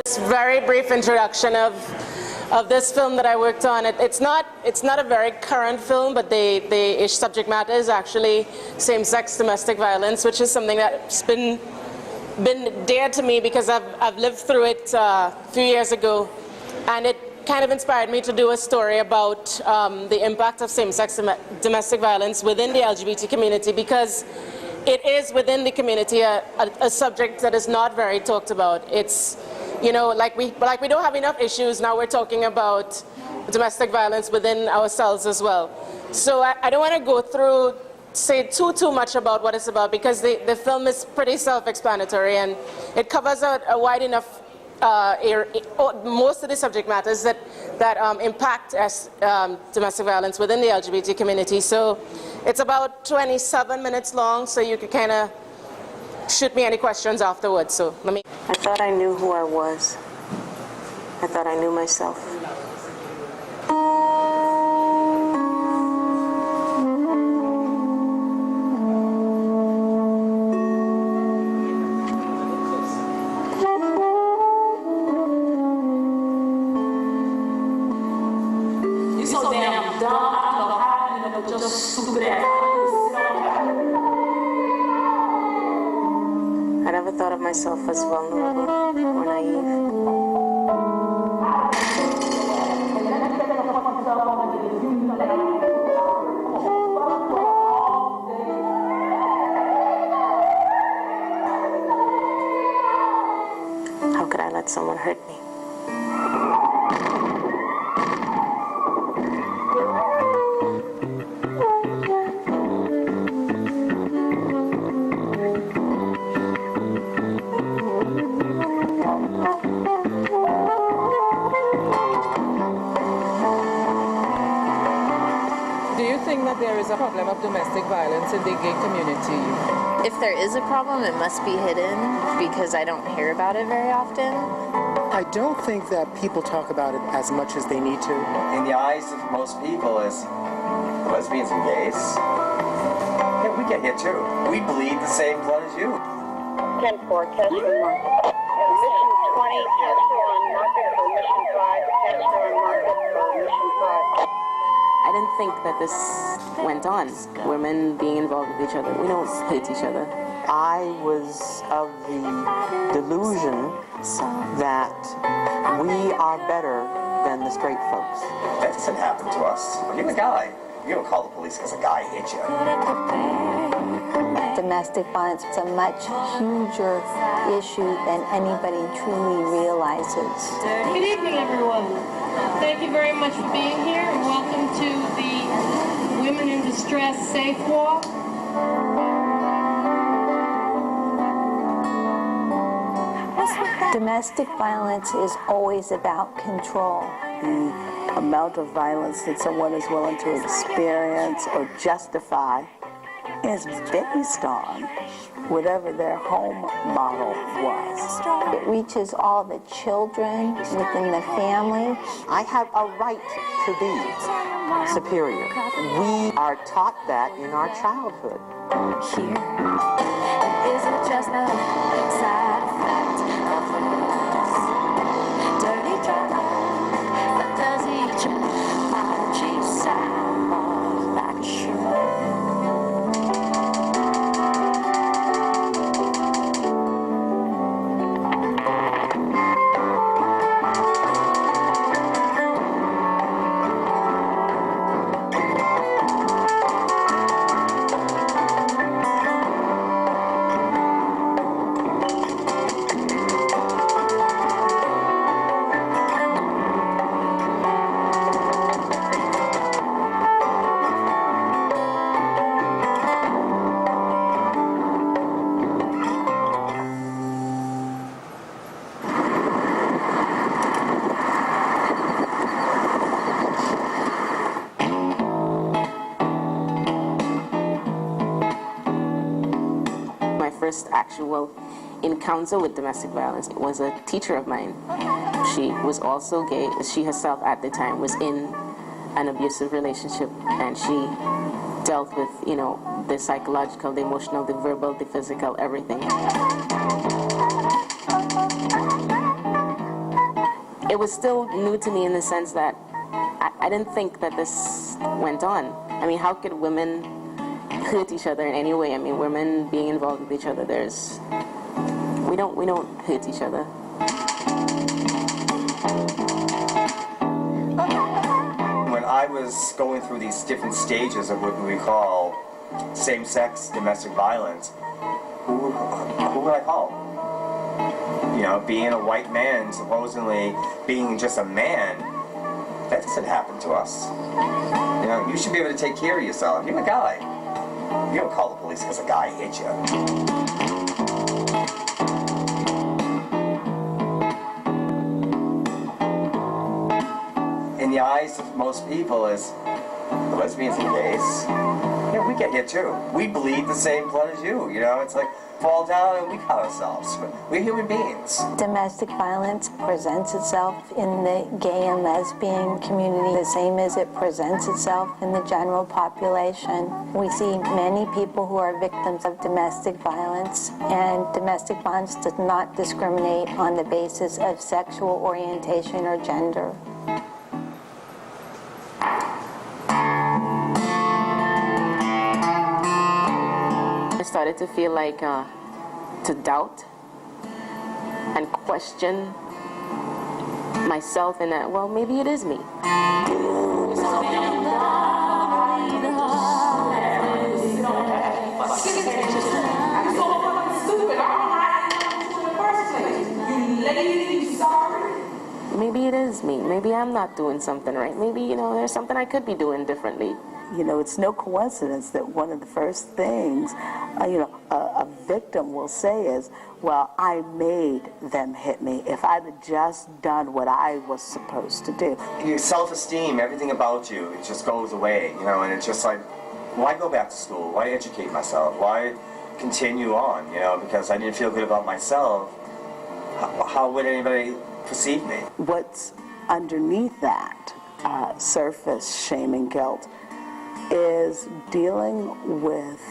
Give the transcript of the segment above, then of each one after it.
This very brief introduction of this film that I worked on. It's not a very current film, but the subject matter is actually same-sex domestic violence, which is something that's been dear to me because I've lived through it a few years ago, and it kind of inspired me to do a story about the impact of same-sex domestic violence within the LGBT community, because it is within the community a subject that is not very talked about. It's, you know, like we don't have enough issues, now we're talking about domestic violence within ourselves as well. So I don't want to go through, say too much about what it's about, because the film is pretty self-explanatory and it covers a wide enough most of the subject matters that impact domestic violence within the LGBT community. So it's about 27 minutes long, so you can kind of shoot me any questions afterwards. So let me. I thought I knew who I was. I thought I knew myself. I never thought of myself as vulnerable or naive. How could I let someone hurt me? There is a problem of domestic violence in the gay community. If there is a problem, it must be hidden because I don't hear about it very often. I don't think that people talk about it as much as they need to. In the eyes of most people, as lesbians and gays, yeah, we get hit too. We bleed the same blood as you. 10-4, test for market. Mission 20, test for on market for mission 5, test for on market for mission 5. I didn't think that this went on. Women being involved with each other. We don't hate each other. I was of the delusion that we are better than the straight folks. That doesn't happen to us. You're a guy. You don't call the police because a guy hit you. Domestic violence is a much huger issue than anybody truly realizes. Good evening, everyone. Thank you very much for being here, and welcome to the Women in Distress Safe Walk. Domestic violence is always about control. The amount of violence that someone is willing to experience or justify is based on whatever their home model was. It reaches all the children within the family. I have a right to be superior. We are taught that in our childhood. Here is it just a side effect of us? Dirty drama that does each apology sound more like sure. First actual encounter with domestic violence, it was a teacher of mine. She was also gay. She herself at the time was in an abusive relationship, and she dealt with, you know, the psychological, the emotional, the verbal, the physical, everything. it was still new to me in the sense that I didn't think that this went on. I mean, how could women hurt each other in any way? I mean, women being involved with each other, we don't hurt each other. When I was going through these different stages of what we call same-sex domestic violence, who would I call? You know, being a white man, supposedly being just a man, that doesn't happen to us. You know, you should be able to take care of yourself. You're a guy. You don't call the police because a guy hit you. In the eyes of most people, as the lesbians and gays, yeah, we get hit too. We bleed the same blood as you. You know, it's like fall down and we cut ourselves. We're human beings. Domestic violence presents itself in the gay and lesbian community the same as it presents itself in the general population. We see many people who are victims of domestic violence, and domestic violence does not discriminate on the basis of sexual orientation or gender. I started to feel like to doubt and question myself, and that, well, maybe it is me. Maybe it is me. Maybe I'm not doing something right. Maybe, you know, there's something I could be doing differently. You know, it's no coincidence that one of the first things, a victim will say is, well, I made them hit me. If I'd have just done what I was supposed to do. Your self-esteem, everything about you, it just goes away, you know, and it's just like, why go back to school? Why educate myself? Why continue on, you know, because I didn't feel good about myself. How would anybody perceive me? What's underneath that surface shame and guilt is dealing with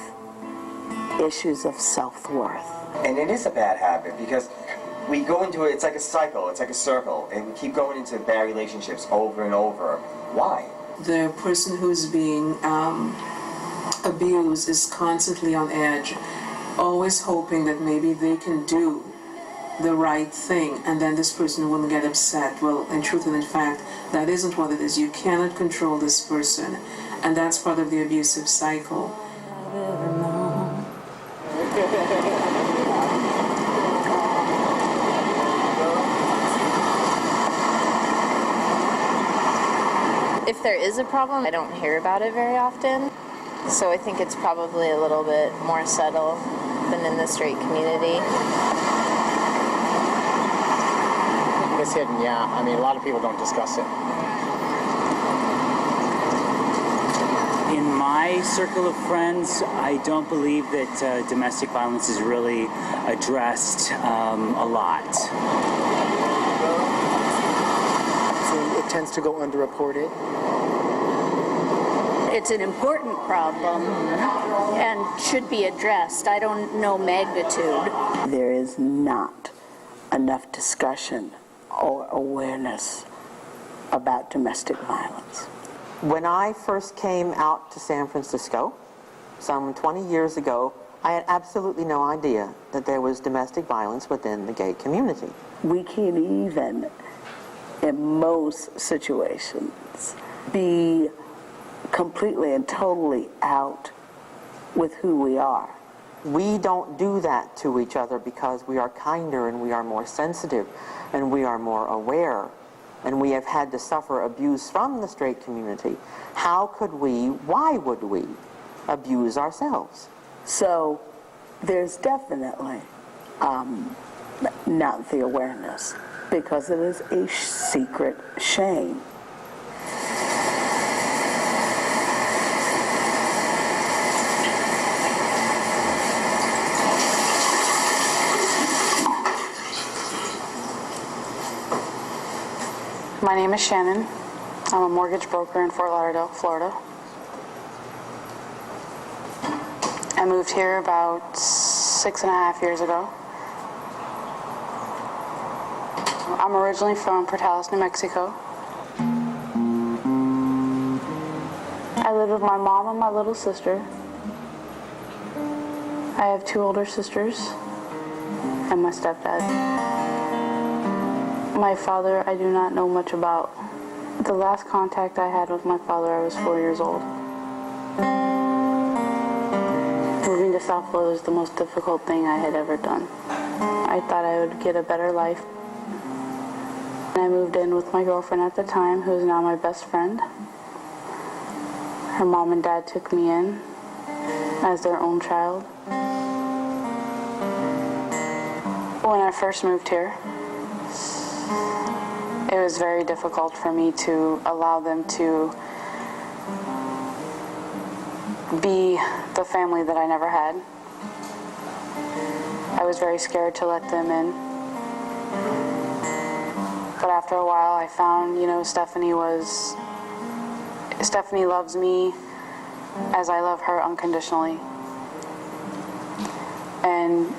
issues of self-worth. And it is a bad habit because we go into it, it's like a cycle, it's like a circle, and we keep going into bad relationships over and over. Why? The person who's being abused is constantly on edge, always hoping that maybe they can do the right thing, and then this person wouldn't get upset. Well, in truth and in fact, that isn't what it is. You cannot control this person, and that's part of the abusive cycle. If there is a problem, I don't hear about it very often. So I think it's probably a little bit more subtle than in the straight community. It's hidden, yeah. I mean, a lot of people don't discuss it. In my circle of friends, I don't believe that domestic violence is really addressed a lot. So it tends to go underreported. It's an important problem and should be addressed. I don't know magnitude. There is not enough discussion or awareness about domestic violence. When I first came out to San Francisco, some 20 years ago, I had absolutely no idea that there was domestic violence within the gay community. We can't even, in most situations, be completely and totally out with who we are. We don't do that to each other because we are kinder and we are more sensitive and we are more aware, and we have had to suffer abuse from the straight community. How could we, why would we abuse ourselves? So there's definitely not the awareness, because it is a secret shame. My name is Shannon. I'm a mortgage broker in Fort Lauderdale, Florida. I moved here about 6.5 years ago. I'm originally from Portales, New Mexico. I live with my mom and my little sister. I have 2 older sisters and my stepdad. My father, I do not know much about. The last contact I had with my father, I was 4 years old. Moving to South Florida was the most difficult thing I had ever done. I thought I would get a better life. I moved in with my girlfriend at the time, who is now my best friend. Her mom and dad took me in as their own child. When I first moved here, it was very difficult for me to allow them to be the family that I never had. I was very scared to let them in. But after a while, I found, Stephanie loves me as I love her unconditionally. And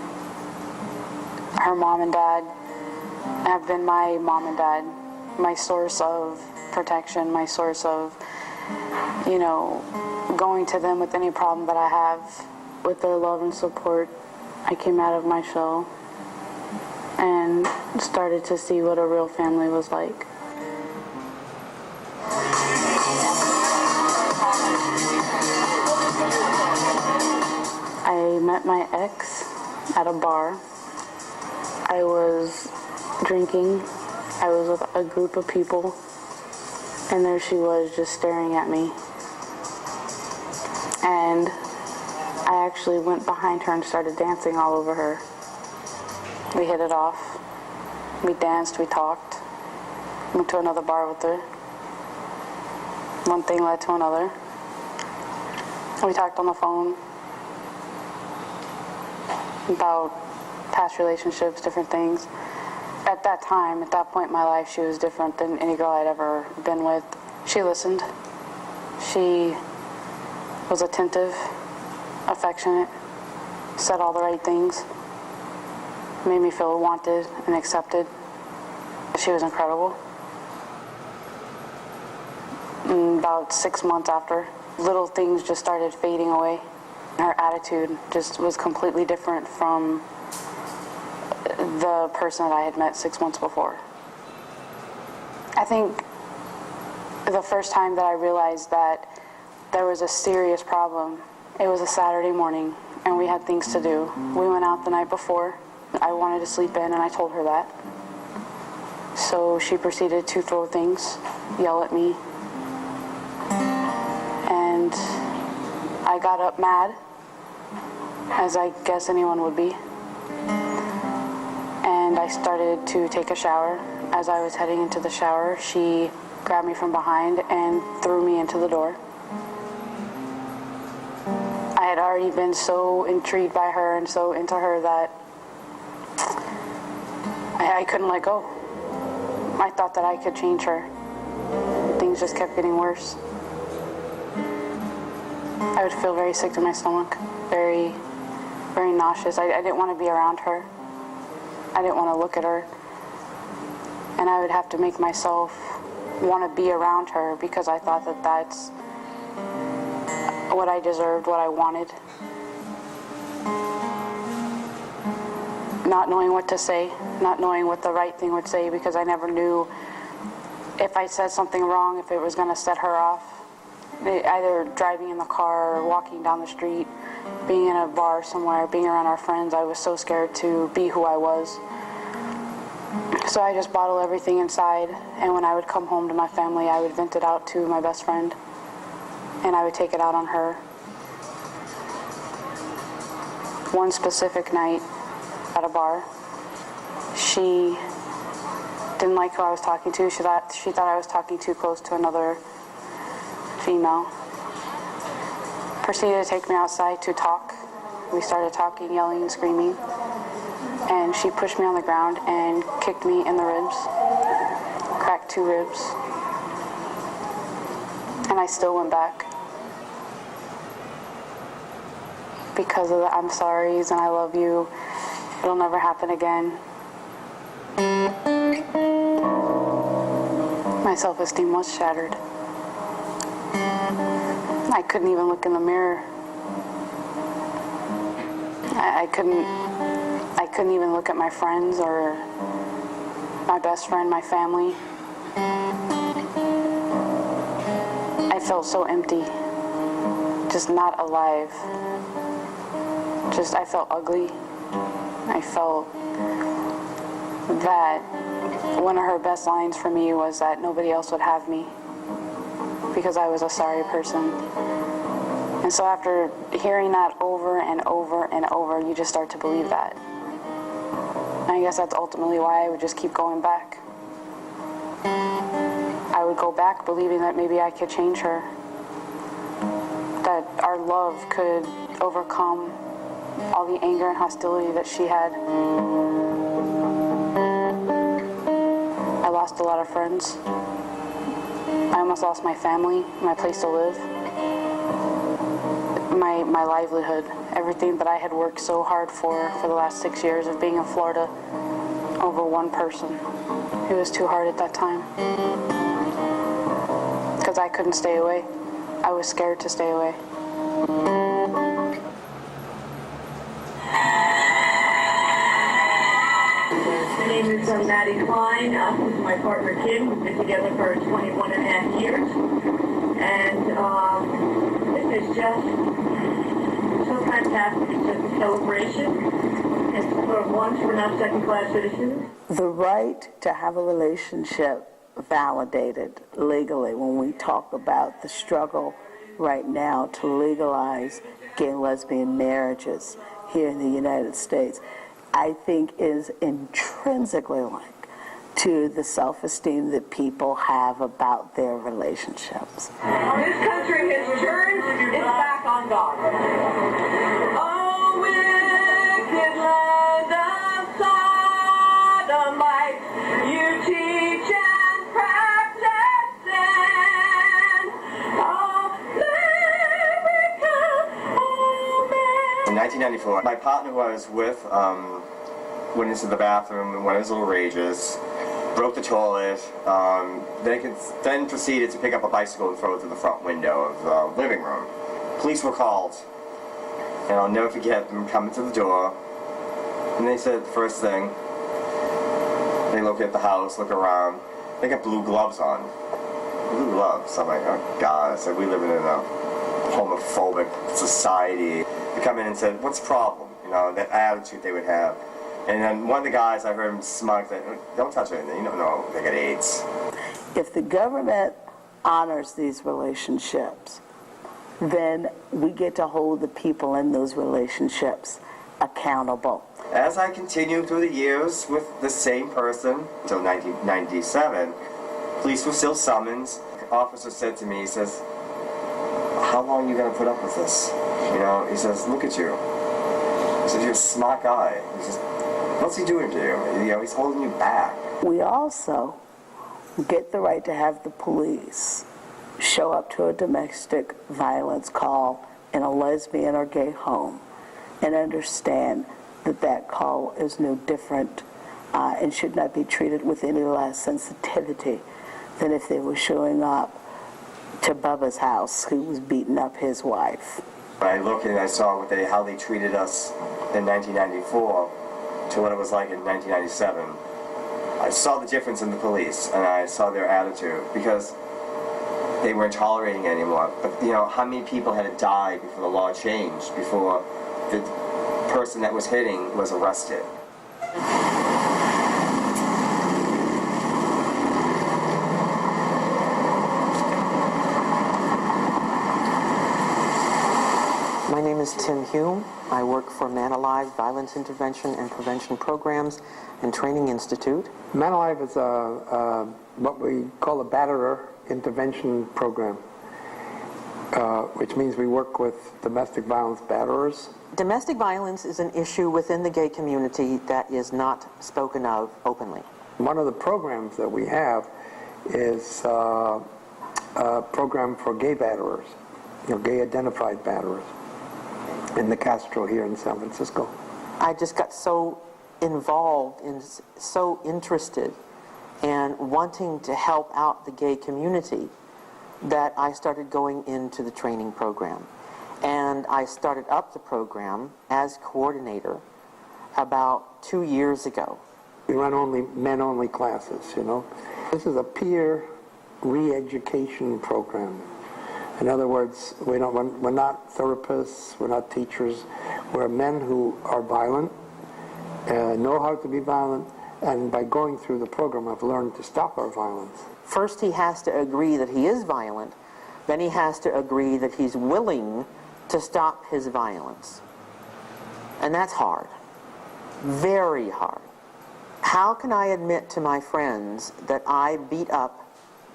her mom and dad have been my mom and dad, my source of protection, my source of, going to them with any problem that I have. With their love and support, I came out of my shell and started to see what a real family was like. I met my ex at a bar. I was drinking. I was with a group of people, and there she was just staring at me. And I actually went behind her and started dancing all over her. We hit it off. We danced, we talked. Went to another bar with her. One thing led to another. We talked on the phone about past relationships, different things. At that time, at that point in my life, she was different than any girl I'd ever been with. She listened. She was attentive, affectionate, said all the right things, made me feel wanted and accepted. She was incredible. And about 6 months after, little things just started fading away. Her attitude just was completely different from the person that I had met 6 months before. I think the first time that I realized that there was a serious problem, it was a Saturday morning, and we had things to do. We went out the night before. I wanted to sleep in, and I told her that. So she proceeded to throw things, yell at me, and I got up mad, as I guess anyone would be. And I started to take a shower. As I was heading into the shower, she grabbed me from behind and threw me into the door. I had already been so intrigued by her and so into her that I couldn't let go. I thought that I could change her. Things just kept getting worse. I would feel very sick to my stomach, very, very nauseous. I didn't want to be around her. I didn't want to look at her. And I would have to make myself want to be around her because I thought that that's what I deserved, what I wanted. Not knowing what to say, not knowing what the right thing would say, because I never knew if I said something wrong, if it was going to set her off. Either driving in the car or walking down the street, being in a bar somewhere, being around our friends, I was so scared to be who I was. So I just bottled everything inside, and when I would come home to my family, I would vent it out to my best friend, and I would take it out on her. One specific night at a bar, she didn't like who I was talking to. She thought I was talking too close to another female. Proceeded to take me outside to talk. We started talking, yelling and screaming, and she pushed me on the ground and kicked me in the ribs, cracked 2 ribs, and I still went back because of the I'm sorry's and I love you, it'll never happen again. My self-esteem was shattered. I couldn't even look in the mirror. I couldn't even look at my friends or my best friend, my family. I felt so empty, just not alive. I felt ugly. I felt that one of her best lines for me was that nobody else would have me because I was a sorry person. And so after hearing that over and over and over, you just start to believe that. And I guess that's ultimately why I would just keep going back. I would go back believing that maybe I could change her, that our love could overcome all the anger and hostility that she had. I lost a lot of friends. I almost lost my family, my place to live, my livelihood, everything that I had worked so hard for the last 6 years of being in Florida over one person. It was too hard at that time. Because I couldn't stay away. I was scared to stay away. My name is Maddie Klein. This is my partner Kim. We've been together for 21 and a half years. And this is just so fantastic. It's just a celebration. And for once, we're not second-class citizens. The right to have a relationship validated legally, when we talk about the struggle right now to legalize gay and lesbian marriages here in the United States, I think is intrinsically linked to the self-esteem that people have about their relationships. This country has turned its back on God. Oh, wicked land of sodomite, you teach and practice sin. Oh, America, oh, America. In 1994, my partner was with went into the bathroom in one of his little rages, broke the toilet, then proceeded to pick up a bicycle and throw it through the front window of the living room. Police were called, and I'll never forget them coming to the door, and they said, first thing, they look at the house, look around, they got blue gloves on. Blue gloves. I'm like, oh God. I said, we live in a homophobic society. They come in and said, what's the problem? You know, that attitude they would have. And then one of the guys, I heard him smug, that, don't touch anything, you don't know they got AIDS. If the government honors these relationships, then we get to hold the people in those relationships accountable. As I continued through the years with the same person until 1997, police were still summoned. The officer said to me, he says, how long are you going to put up with this? You know, he says, look at you. He says, you're a smart guy. He says, what's he doing to you? You know, he's holding you back. We also get the right to have the police show up to a domestic violence call in a lesbian or gay home and understand that that call is no different and should not be treated with any less sensitivity than if they were showing up to Bubba's house who was beating up his wife. I look and I saw how they treated us in 1994 to what it was like in 1997. I saw the difference in the police, and I saw their attitude, because they weren't tolerating it anymore. But, you know, how many people had to die before the law changed, before the person that was hitting was arrested? My name is Tim Hume. I work for Man Alive Violence Intervention and Prevention Programs and Training Institute. Man Alive is what we call a batterer intervention program, which means we work with domestic violence batterers. Domestic violence is an issue within the gay community that is not spoken of openly. One of the programs that we have is a program for gay batterers, gay identified batterers, in the Castro here in San Francisco. I just got so involved and so interested and wanting to help out the gay community that I started going into the training program. And I started up the program as coordinator about 2 years ago. We run only men-only classes, you know. This is a peer re-education program. In other words, we're not therapists, we're not teachers. We're men who are violent, know how to be violent, and by going through the program, I've learned to stop our violence. First, he has to agree that he is violent. Then he has to agree that he's willing to stop his violence. And that's hard. Very hard. How can I admit to my friends that I beat up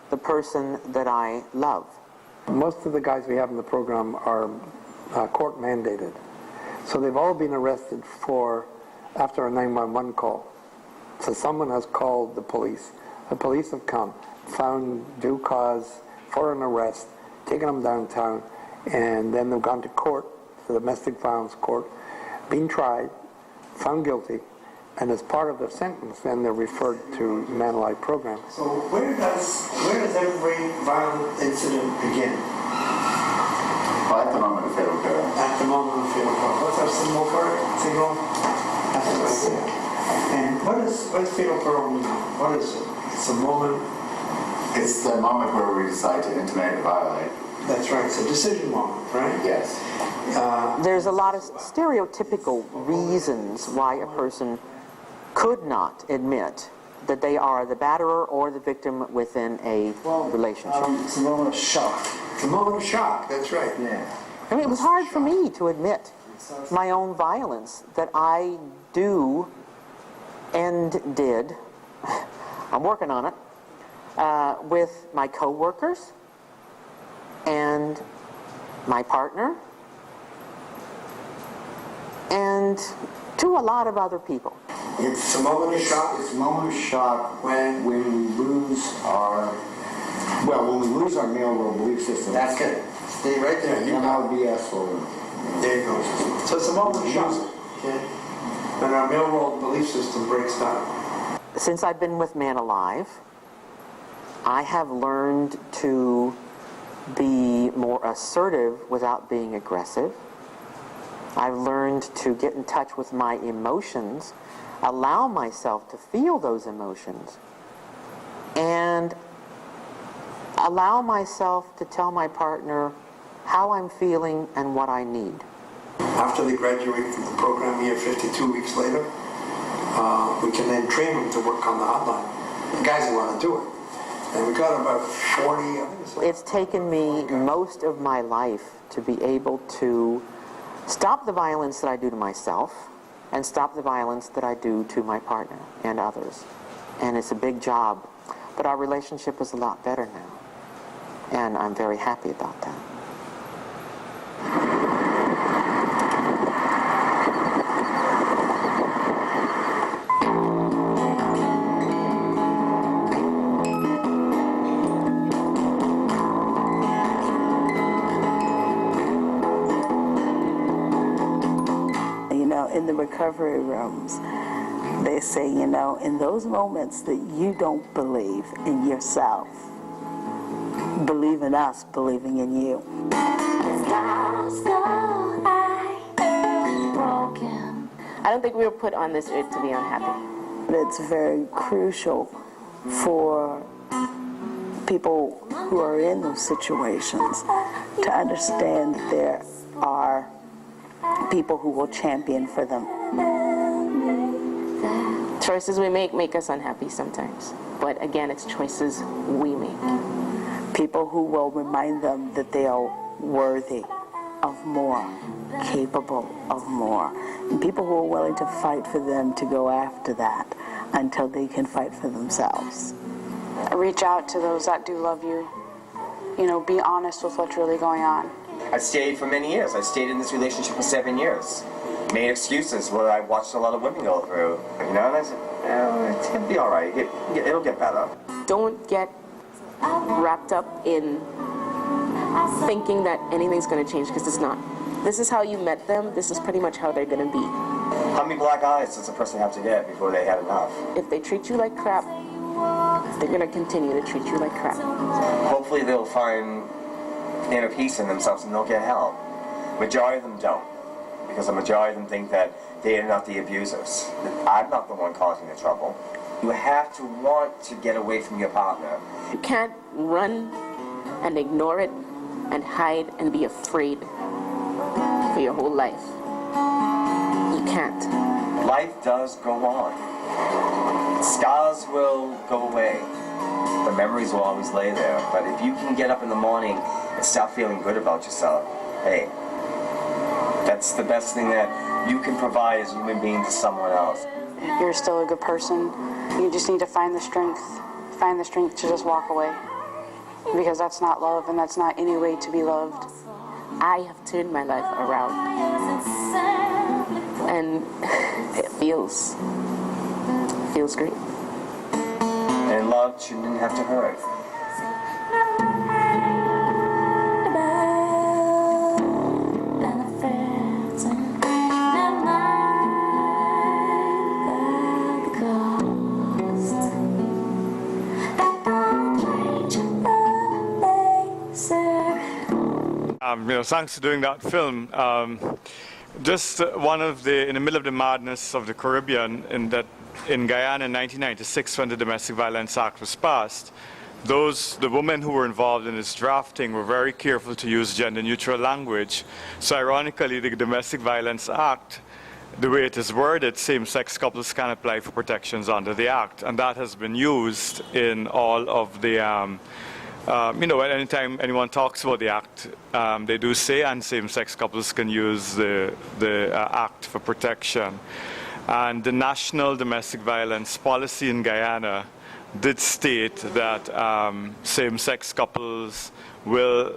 the person that I love? Most of the guys we have in the program are court mandated. So they've all been arrested after a 911 call. So someone has called the police. The police have come, found due cause for an arrest, taken them downtown, and then they've gone to court, the domestic violence court, been tried, found guilty, and as part of the sentence, then they're referred to the Man Alive program. So where does every violent incident begin? Well, at the moment of fatal peril. At the moment of fatal peril. Let's have some more for it. Signal. That's right there. And what does fatal peril mean? What is it? It's a moment. It's the moment where we decide to intimidate or violate. That's right. It's a decision moment, right? Yes. There's a lot of stereotypical reasons why a person could not admit that they are the batterer or the victim within a relationship. It's a moment of shock. It's a moment of shock, that's right. Yeah. I mean, it was hard for me to admit my own violence that I do and did, I'm working on it, with my co-workers and my partner and to a lot of other people. It's a moment of shock. It's a moment of shock when we lose our male role belief system. That's it. Stay right there. You know BS or there you go. So it's a moment of shock. Okay. When our male role belief system breaks down. Since I've been with Man Alive, I have learned to be more assertive without being aggressive. I've learned to get in touch with my emotions, allow myself to feel those emotions, and allow myself to tell my partner how I'm feeling and what I need. After they graduate from the program here 52 weeks later, we can then train them to work on the hotline. The guys who want to do it. And we got about 40. It's taken me most of my life to be able to stop the violence that I do to myself and stop the violence that I do to my partner and others. And it's a big job, but our relationship is a lot better now. And I'm very happy about that. In the recovery rooms, they say, in those moments that you don't believe in yourself, believe in us believing in you. I don't think we were put on this earth to be unhappy. It's very crucial for people who are in those situations to understand that there are people who will champion for them. Choices we make us unhappy sometimes. But again, it's choices we make. People who will remind them that they are worthy of more, capable of more. And people who are willing to fight for them to go after that until they can fight for themselves. Reach out to those that do love you. Be honest with what's really going on. I stayed for many years. I stayed in this relationship for 7 years. Made excuses where I watched a lot of women go through. And I said, it's going to be all right. It'll get better. Don't get wrapped up in thinking that anything's going to change, because it's not. This is how you met them. This is pretty much how they're going to be. How many black eyes does a person have to get before they had enough? If they treat you like crap, they're going to continue to treat you like crap. Hopefully they'll find inner peace in themselves and they'll get help. Majority of them don't, because the majority of them think that they are not the abusers. I'm not the one causing the trouble. You have to want to get away from your partner. You can't run and ignore it and hide and be afraid for your whole life. You can't. Life does go on. Scars will go away. The memories will always lay there. But if you can get up in the morning and start feeling good about yourself, hey, that's the best thing that you can provide as a human being to someone else. You're still a good person. You just need to find the strength to just walk away. Because that's not love, and that's not any way to be loved. I have turned my life around. And it feels great. And love shouldn't have to hurt. Thanks for doing that film. Just in the middle of the madness of the Caribbean, in Guyana in 1996, when the Domestic Violence Act was passed, the women who were involved in its drafting were very careful to use gender-neutral language. So ironically, the Domestic Violence Act, the way it is worded, same-sex couples can apply for protections under the Act, and that has been used in all of the anytime anyone talks about the Act, they do say, and same-sex couples can use the Act for protection. And the National Domestic Violence Policy in Guyana did state that same-sex couples will,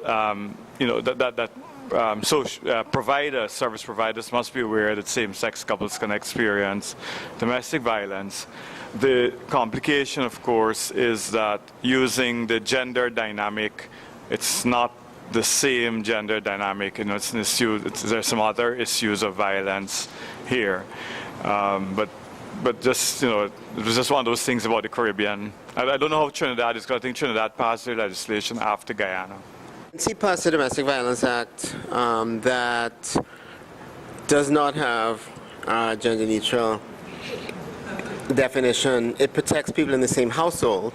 service providers must be aware that same-sex couples can experience domestic violence. The complication, of course, is that using the gender dynamic, it's not the same gender dynamic. It's an issue. There's some other issues of violence here, but just it was just one of those things about the Caribbean. I don't know how Trinidad is, because I think Trinidad passed their legislation after Guyana. She passed the Domestic Violence Act that does not have gender-neutral definition. It protects people in the same household,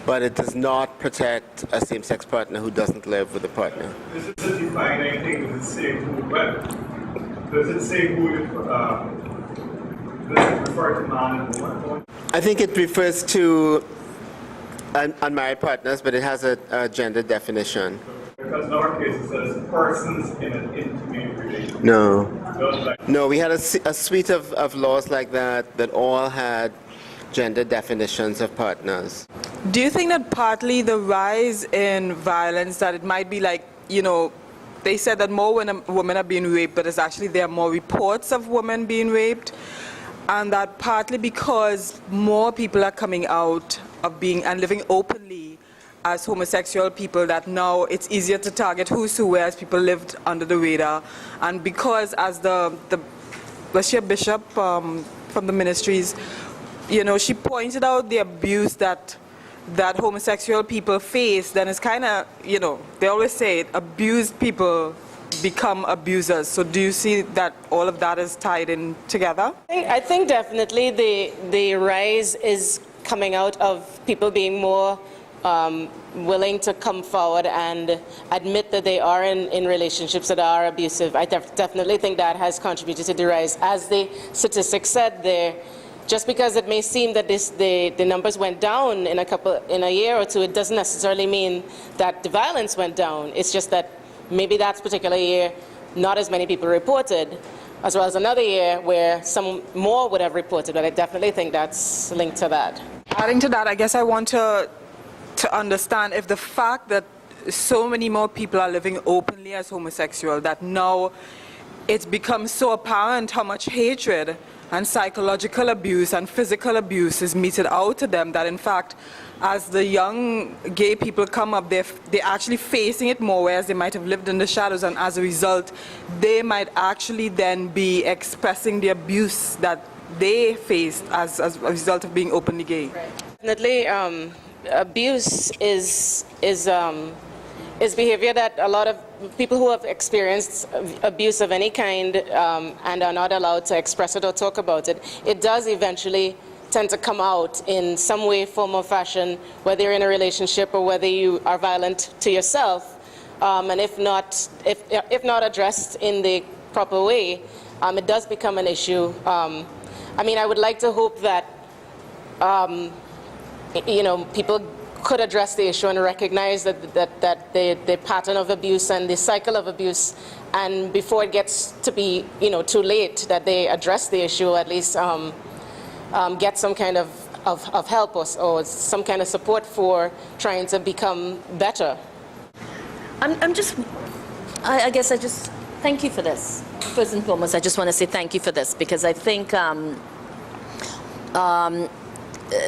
but it does not protect a same-sex partner who doesn't live with a partner. Does it define anything? Does it say who? Does it say who? Does it refer to man and woman? I think it refers to unmarried partners, but it has a gender definition. Because in our case it says persons in an intimate relationship. No, we had a suite of laws like that all had gender definitions of partners. Do you think that partly the rise in violence, that it might be like, they said that more women are being raped, but there are more reports of women being raped, and that partly because more people are coming out of being and living openly as homosexual people, that now it's easier to target who's who, whereas people lived under the radar. And because as the bishop from the ministries, she pointed out the abuse that homosexual people face, then it's kind of, they always say it, abused people become abusers. So do you see that all of that is tied in together? I think definitely the rise is coming out of people being more willing to come forward and admit that they are in relationships that are abusive. I definitely think that has contributed to the rise. As the statistics said, just because it may seem that the numbers went down in a year or two, it doesn't necessarily mean that the violence went down. It's just that maybe that particular year, not as many people reported, as well as another year where some more would have reported. But I definitely think that's linked to that. Adding to that, I guess I want to understand if the fact that so many more people are living openly as homosexual, that now it's become so apparent how much hatred and psychological abuse and physical abuse is meted out to them, that in fact, as the young gay people come up, they're actually facing it more, whereas they might have lived in the shadows, and as a result, they might actually then be expressing the abuse that they faced as a result of being openly gay. Definitely, abuse is behavior that a lot of people who have experienced abuse of any kind and are not allowed to express it or talk about it, it does eventually tend to come out in some way, form, or fashion, whether you're in a relationship or whether you are violent to yourself. And if not addressed in the proper way, it does become an issue. I mean, I would like to hope that people could address the issue and recognize that the pattern of abuse and the cycle of abuse, and before it gets to be too late, that they address the issue, or at least get some kind of help or some kind of support for trying to become better. I guess I just thank you for this. First and foremost, I just want to say thank you for this, because I think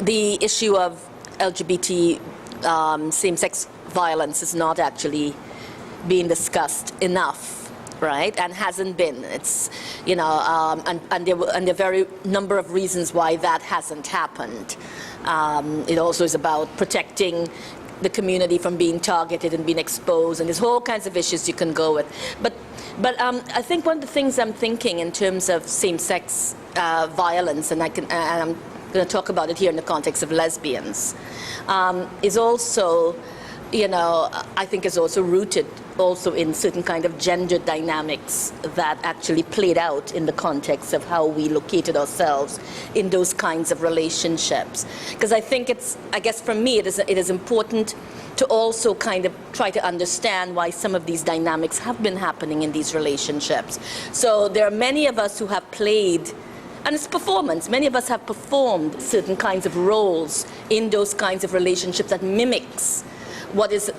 the issue of LGBT same-sex violence is not actually being discussed enough, right? And hasn't been. It's, and there are a very number of reasons why that hasn't happened. It also is about protecting the community from being targeted and being exposed, and there's all kinds of issues you can go with. But I think one of the things I'm thinking in terms of same-sex violence, and I'm going to talk about it here in the context of lesbians, is also, I think is also rooted also in certain kind of gender dynamics that actually played out in the context of how we located ourselves in those kinds of relationships. Because I think I guess for me, it is important to also kind of try to understand why some of these dynamics have been happening in these relationships. So there are many of us who have played, and it's performance. Many of us have performed certain kinds of roles in those kinds of relationships that mimics what is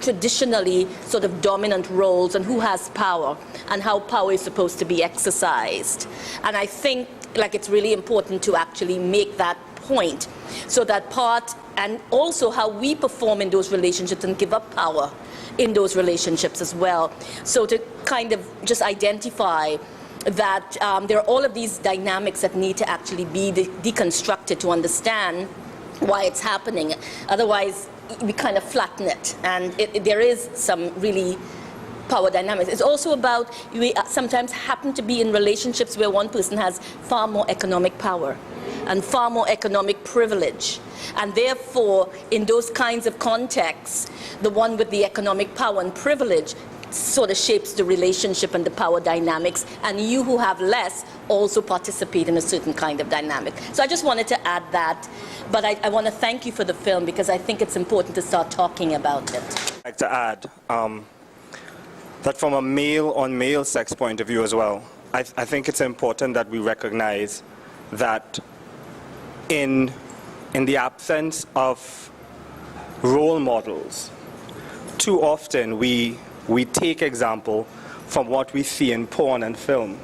traditionally sort of dominant roles, and who has power and how power is supposed to be exercised. And I think it's really important to actually make that point, so that part, and also how we perform in those relationships and give up power in those relationships as well. So to kind of just identify that there are all of these dynamics that need to actually be deconstructed to understand why it's happening. Otherwise, we kind of flatten it, and there is some really power dynamics. It's also about, we sometimes happen to be in relationships where one person has far more economic power and far more economic privilege, and therefore in those kinds of contexts, the one with the economic power and privilege sort of shapes the relationship and the power dynamics, and you who have less also participate in a certain kind of dynamic. So I just wanted to add that, but I want to thank you for the film, because I think it's important to start talking about it. I'd like to add that from a male-on-male sex point of view as well, I think it's important that we recognize that in the absence of role models, too often we take example from what we see in porn and film.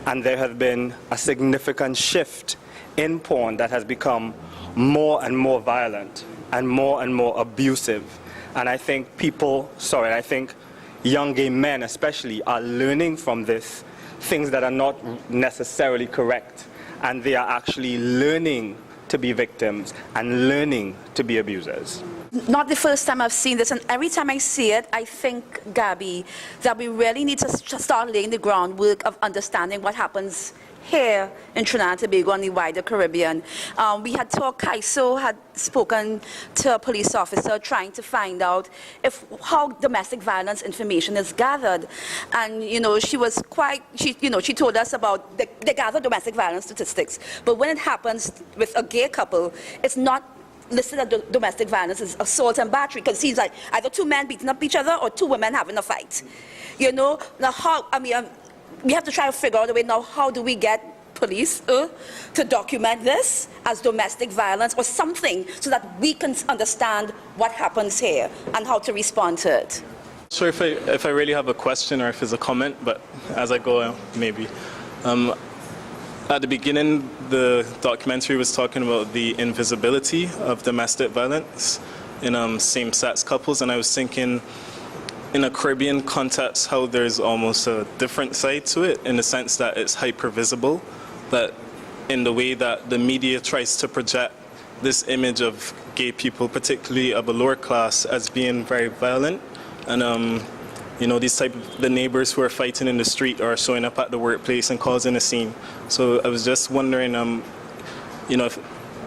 And there has been a significant shift in porn that has become more and more violent and more abusive. And I think I think young gay men especially are learning from this things that are not necessarily correct. And they are actually learning to be victims and learning to be abusers. Not the first time I've seen this, and every time I see it, I think, Gabby, that we really need to start laying the groundwork of understanding what happens here in Trinidad and Tobago and the wider Caribbean. We had talked, Kaiso had spoken to a police officer trying to find out how domestic violence information is gathered. And, she was she told us about, they gather domestic violence statistics, but when it happens with a gay couple, it's not listed as domestic violence, is assault and battery, because it seems like either two men beating up each other or two women having a fight. Now we have to try to figure out a way now, how do we get police to document this as domestic violence or something, so that we can understand what happens here and how to respond to it. Sure if I really have a question or if it's a comment, but as I go, maybe. at the beginning, the documentary was talking about the invisibility of domestic violence in same-sex couples, and I was thinking, in a Caribbean context, how there's almost a different side to it, in the sense that it's hyper-visible, that in the way that the media tries to project this image of gay people, particularly of a lower class, as being very violent. And you know, the neighbors who are fighting in the street are showing up at the workplace and causing a scene. So I was just wondering, you know,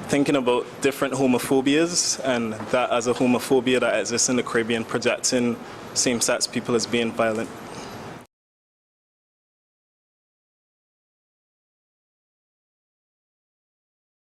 thinking about different homophobias, and that as a homophobia that exists in the Caribbean, projecting same-sex people as being violent.